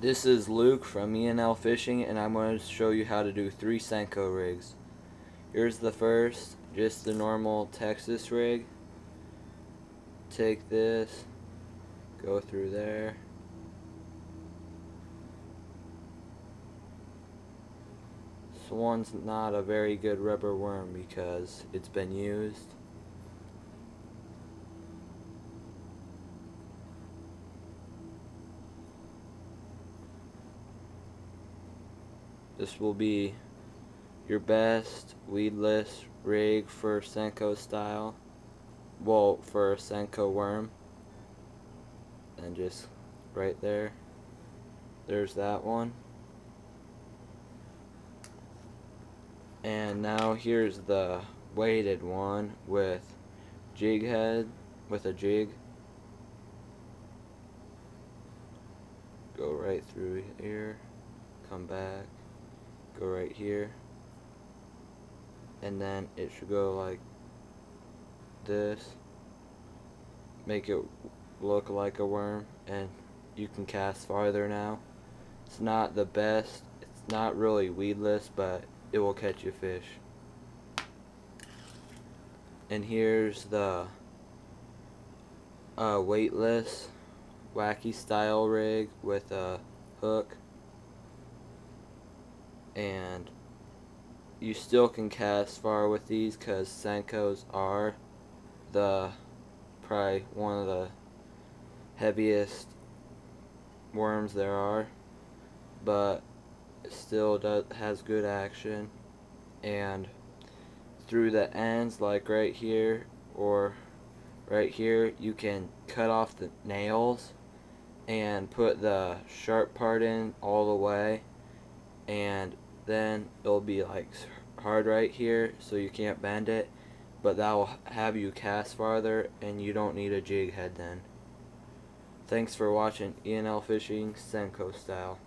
This is Luke from E&L Fishing, and I'm going to show you how to do 3 Senko rigs. Here's the first, just the normal Texas rig. Take this, go through there. This one's not a very good rubber worm because it's been used. This will be your best weedless rig for Senko style. Well, for a Senko worm. And just right there. There's that one. And now here's the weighted one with jig head, with a jig. Go right through here, come back, go right here, and then it should go like this. Make it look like a worm, and you can cast farther now. It's not the best, it's not really weedless, but it will catch you fish. And here's the weightless wacky style rig with a hook, and you still can cast far with these because Senkos are probably one of the heaviest worms there are, but it still has good action. And through the ends, like right here or right here, you can cut off the nails and put the sharp part in all the way, and then it'll be like hard right here so you can't bend it, but that will have you cast farther and you don't need a jig head then. Thanks for watching E&L Fishing Senko style.